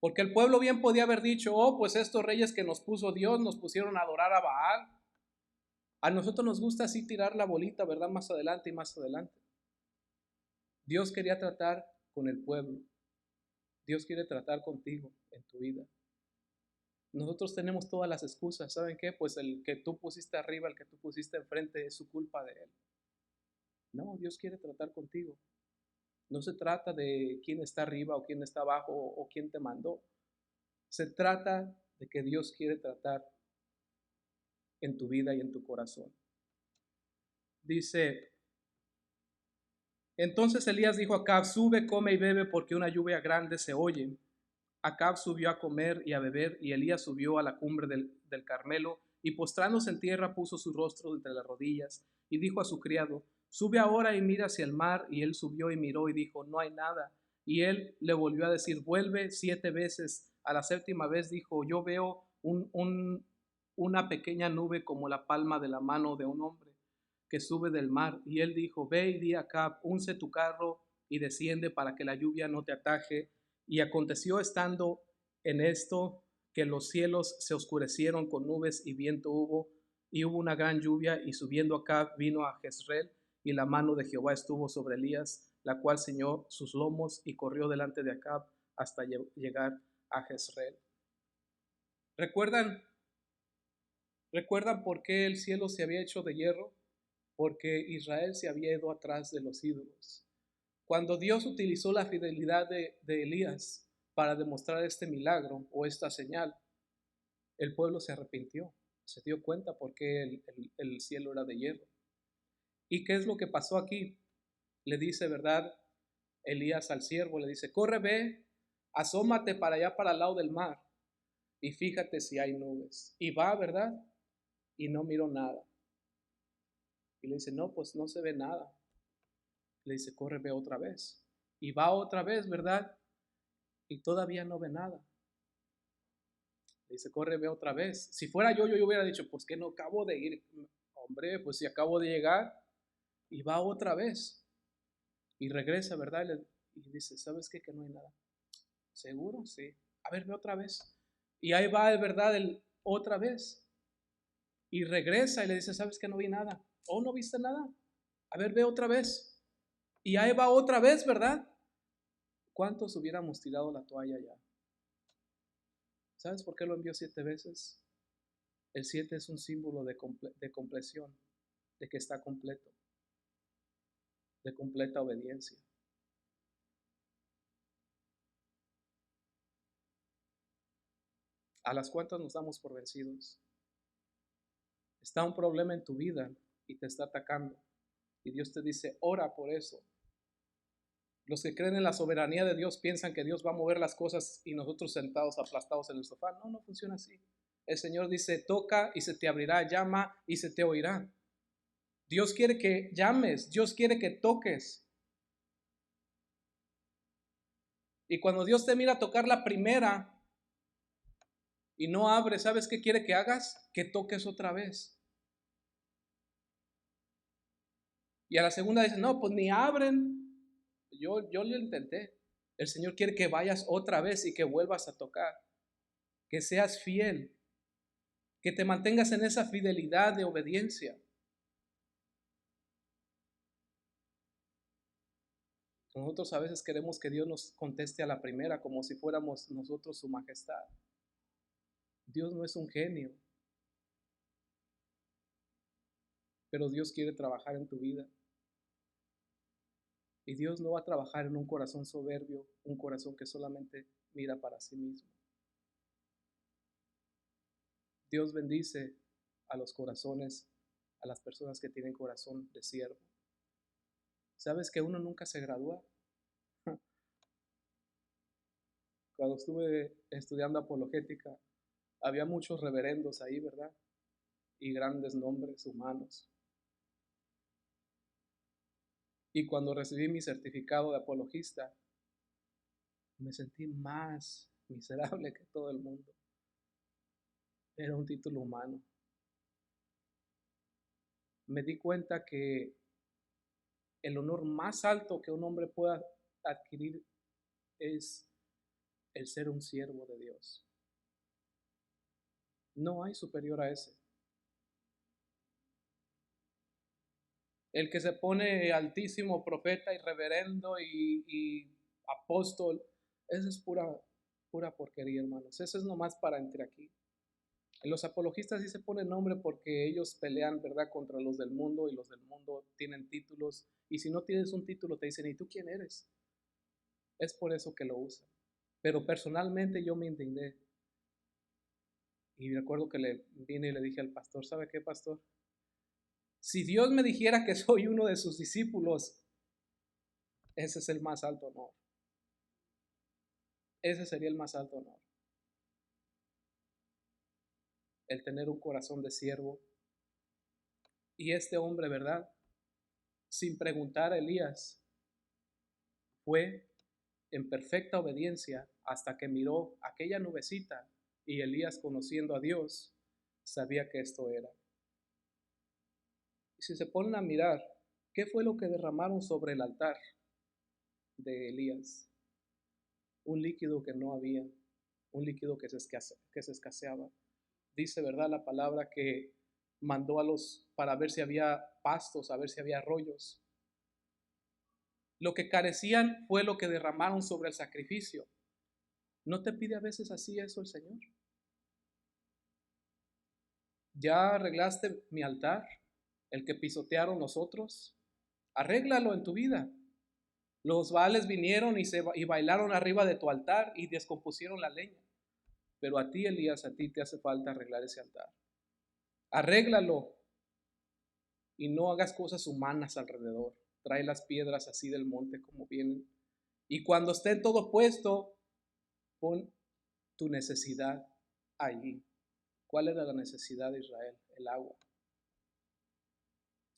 Porque el pueblo bien podía haber dicho, oh, pues estos reyes que nos puso Dios nos pusieron a adorar a Baal. A nosotros nos gusta así tirar la bolita, ¿verdad? Más adelante y más adelante. Dios quería tratar con el pueblo. Dios quiere tratar contigo en tu vida. Nosotros tenemos todas las excusas. ¿Saben qué? Pues el que tú pusiste arriba, el que tú pusiste enfrente, es su culpa de él. No, Dios quiere tratar contigo. No se trata de quién está arriba o quién está abajo o quién te mandó. Se trata de que Dios quiere tratar en tu vida y en tu corazón. Dice, entonces Elías dijo a Acab, sube, come y bebe porque una lluvia grande se oye. Acab subió a comer y a beber y Elías subió a la cumbre del Carmelo y postrándose en tierra puso su rostro entre las rodillas y dijo a su criado, Sube ahora y mira hacia el mar. Y él subió y miró y dijo, no hay nada. Y él le volvió a decir, vuelve 7 veces. A la séptima vez dijo, yo veo una pequeña nube como la palma de la mano de un hombre que sube del mar. Y él dijo, ve y di a Acab, unce tu carro y desciende para que la lluvia no te ataje. Y aconteció estando en esto que los cielos se oscurecieron con nubes y viento hubo, y hubo una gran lluvia, y subiendo Acab vino a Jezreel, y la mano de Jehová estuvo sobre Elías, la cual ciñó sus lomos y corrió delante de Acab hasta llegar a Jezreel. ¿Recuerdan, ¿Recuerdan por qué el cielo se había hecho de hierro? Porque Israel se había ido atrás de los ídolos. Cuando Dios utilizó la fidelidad de Elías para demostrar este milagro o esta señal, el pueblo se arrepintió, se dio cuenta por qué el cielo era de hierro. ¿Y qué es lo que pasó aquí? Le dice, ¿verdad? Elías al siervo, le dice, corre, ve, asómate para allá, para el lado del mar, y fíjate si hay nubes. Y va, ¿verdad? Y no miró nada. Y le dice, no, pues no se ve nada. Le dice, corre, ve otra vez. Y va otra vez, ¿verdad? Y todavía no ve nada. Le dice, corre, ve otra vez. Si fuera yo hubiera dicho, pues que no acabo de ir. Hombre, pues si acabo de llegar. Y va otra vez. Y regresa, ¿verdad? Y dice, ¿sabes qué? Que no hay nada. ¿Seguro? Sí. A ver, ve otra vez. Y ahí va, ¿verdad? Otra vez. Y regresa y le dice, ¿sabes qué? No vi nada. ¿Oh, no viste nada? A ver, ve otra vez. Y ahí va otra vez, ¿verdad? ¿Cuántos hubiéramos tirado la toalla ya? ¿Sabes por qué lo envió 7 veces? El 7 es un símbolo de compleción, de que está completo, de completa obediencia. ¿A las cuantas nos damos por vencidos? Está un problema en tu vida y te está atacando. Y Dios te dice, ora por eso. Los que creen en la soberanía de Dios piensan que Dios va a mover las cosas y nosotros sentados aplastados en el sofá. No, no funciona así. El Señor dice, toca y se te abrirá, llama y se te oirá. Dios quiere que llames, Dios quiere que toques. Y cuando Dios te mira a tocar la primera y no abre, ¿sabes qué quiere que hagas? Que toques otra vez. Y a la segunda dice, no, pues ni abren. Yo lo intenté. El Señor quiere que vayas otra vez y que vuelvas a tocar. Que seas fiel. Que te mantengas en esa fidelidad de obediencia. Nosotros a veces queremos que Dios nos conteste a la primera como si fuéramos nosotros su majestad. Dios no es un genio, pero Dios quiere trabajar en tu vida. Y Dios no va a trabajar en un corazón soberbio, un corazón que solamente mira para sí mismo. Dios bendice a los corazones, a las personas que tienen corazón de siervo. ¿Sabes que uno nunca se gradúa? Cuando estuve estudiando apologética, había muchos reverendos ahí, ¿verdad? Y grandes nombres humanos. Y cuando recibí mi certificado de apologista, me sentí más miserable que todo el mundo. Era un título humano. Me di cuenta que el honor más alto que un hombre pueda adquirir es el ser un siervo de Dios. No hay superior a ese. El que se pone altísimo profeta y reverendo y apóstol, eso es pura porquería, hermanos. Eso es nomás para entre aquí. En los apologistas sí se pone nombre porque ellos pelean, ¿verdad?, contra los del mundo, y los del mundo tienen títulos. Y si no tienes un título, te dicen, ¿y tú quién eres? Es por eso que lo usan. Pero personalmente yo me indigné. Y recuerdo que le vine y le dije al pastor, ¿sabe qué, pastor? Si Dios me dijera que soy uno de sus discípulos, ese es el más alto honor. Ese sería el más alto honor. El tener un corazón de siervo. Y este hombre, ¿verdad?, sin preguntar a Elías, fue en perfecta obediencia hasta que miró aquella nubecita y Elías, conociendo a Dios, sabía que esto era. Y si se ponen a mirar, ¿qué fue lo que derramaron sobre el altar de Elías? Un líquido que no había, un líquido que se escaseaba. Dice, ¿verdad?, la palabra que mandó para ver si había pastos, a ver si había arroyos. Lo que carecían fue lo que derramaron sobre el sacrificio. ¿No te pide a veces así eso el Señor? ¿Ya arreglaste mi altar, el que pisotearon los otros? Arréglalo en tu vida. Los Baales vinieron y bailaron arriba de tu altar y descompusieron la leña. Pero a ti, Elías, a ti te hace falta arreglar ese altar. Arréglalo y no hagas cosas humanas alrededor. Trae las piedras así del monte como vienen. Y cuando esté todo puesto, pon tu necesidad allí. ¿Cuál era la necesidad de Israel? El agua.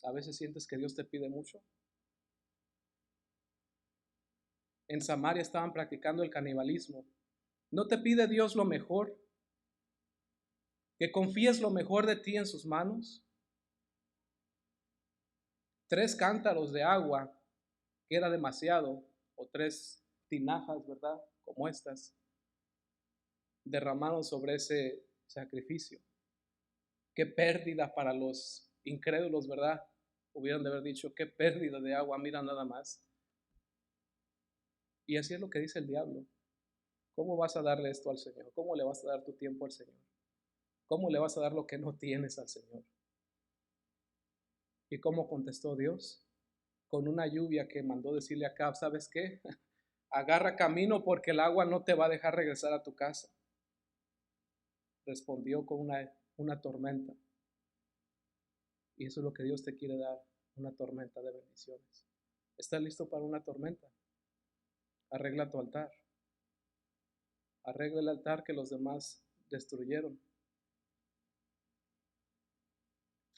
A veces sientes que Dios te pide mucho. En Samaria estaban practicando el canibalismo. ¿No te pide Dios lo mejor? ¿Que confíes lo mejor de ti en sus manos? 3 cántaros de agua, que era demasiado, o 3 tinajas, ¿verdad?, como estas, derramaron sobre ese sacrificio. Qué pérdida para los incrédulos, ¿verdad? Hubieran de haber dicho, qué pérdida de agua, mira nada más. Y así es lo que dice el diablo. ¿Cómo vas a darle esto al Señor? ¿Cómo le vas a dar tu tiempo al Señor? ¿Cómo le vas a dar lo que no tienes al Señor? ¿Y cómo contestó Dios? Con una lluvia que mandó decirle a Acab, ¿sabes qué? Agarra camino porque el agua no te va a dejar regresar a tu casa. Respondió con una tormenta. Y eso es lo que Dios te quiere dar, una tormenta de bendiciones. ¿Estás listo para una tormenta? Arregla tu altar. Arregla el altar que los demás destruyeron.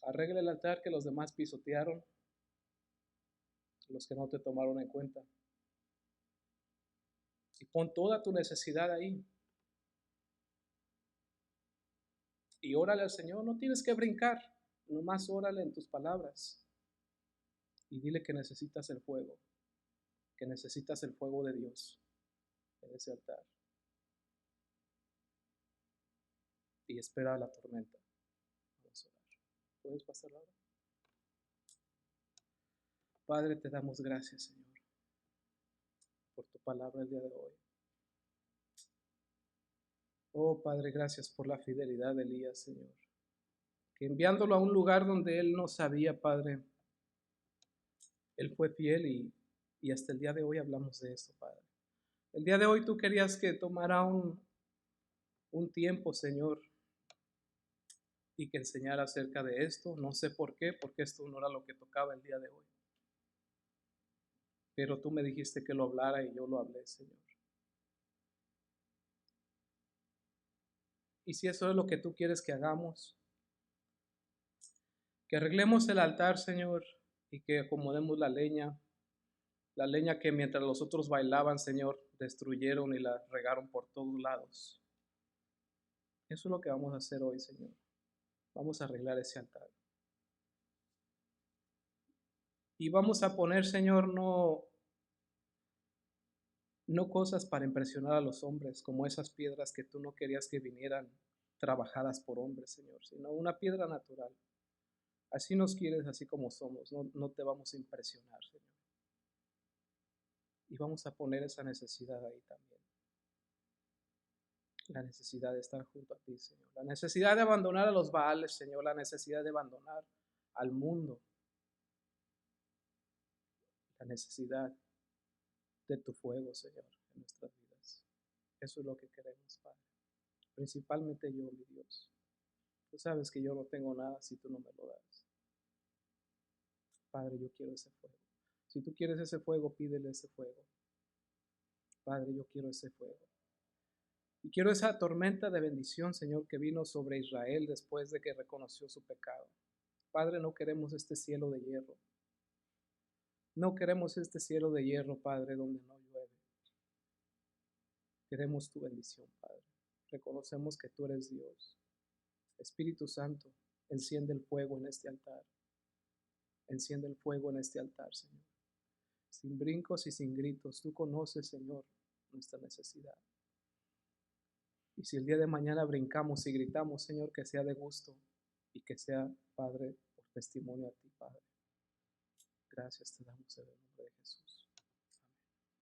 Arregla el altar que los demás pisotearon, los que no te tomaron en cuenta. Y pon toda tu necesidad ahí. Y órale al Señor, no tienes que brincar, nomás órale en tus palabras. Y dile que necesitas el fuego, que necesitas el fuego de Dios en ese altar. Y espera la tormenta. Vamos a orar. ¿Puedes pasar ahora? Padre, te damos gracias, Señor, por tu palabra el día de hoy. Oh, Padre, gracias por la fidelidad de Elías, Señor. Que enviándolo a un lugar donde él no sabía, Padre, él fue fiel y hasta el día de hoy hablamos de esto, Padre. El día de hoy tú querías que tomara un tiempo, Señor, y que enseñara acerca de esto. No sé por qué, porque esto no era lo que tocaba el día de hoy. Pero tú me dijiste que lo hablara y yo lo hablé, Señor. Y si eso es lo que tú quieres que hagamos, que arreglemos el altar, Señor, y que acomodemos la leña que mientras los otros bailaban, Señor, destruyeron y la regaron por todos lados. Eso es lo que vamos a hacer hoy, Señor. Vamos a arreglar ese altar. Y vamos a poner, Señor, no cosas para impresionar a los hombres, como esas piedras que tú no querías que vinieran trabajadas por hombres, Señor, sino una piedra natural. Así nos quieres, así como somos, no te vamos a impresionar, Señor. Y vamos a poner esa necesidad ahí también. La necesidad de estar junto a ti, Señor. La necesidad de abandonar a los Baales, Señor. La necesidad de abandonar al mundo. La necesidad de tu fuego, Señor, en nuestras vidas. Eso es lo que queremos, Padre. Principalmente yo, mi Dios. Tú sabes que yo no tengo nada si tú no me lo das. Padre, yo quiero ese fuego. Si tú quieres ese fuego, pídele ese fuego. Padre, yo quiero ese fuego. Y quiero esa tormenta de bendición, Señor, que vino sobre Israel después de que reconoció su pecado. Padre, no queremos este cielo de hierro. No queremos este cielo de hierro, Padre, donde no llueve. Queremos tu bendición, Padre. Reconocemos que tú eres Dios. Espíritu Santo, enciende el fuego en este altar. Enciende el fuego en este altar, Señor. Sin brincos y sin gritos, tú conoces, Señor, nuestra necesidad. Y si el día de mañana brincamos y gritamos, Señor, que sea de gusto y que sea, Padre, por testimonio a ti, Padre. Gracias te damos en el nombre de Jesús.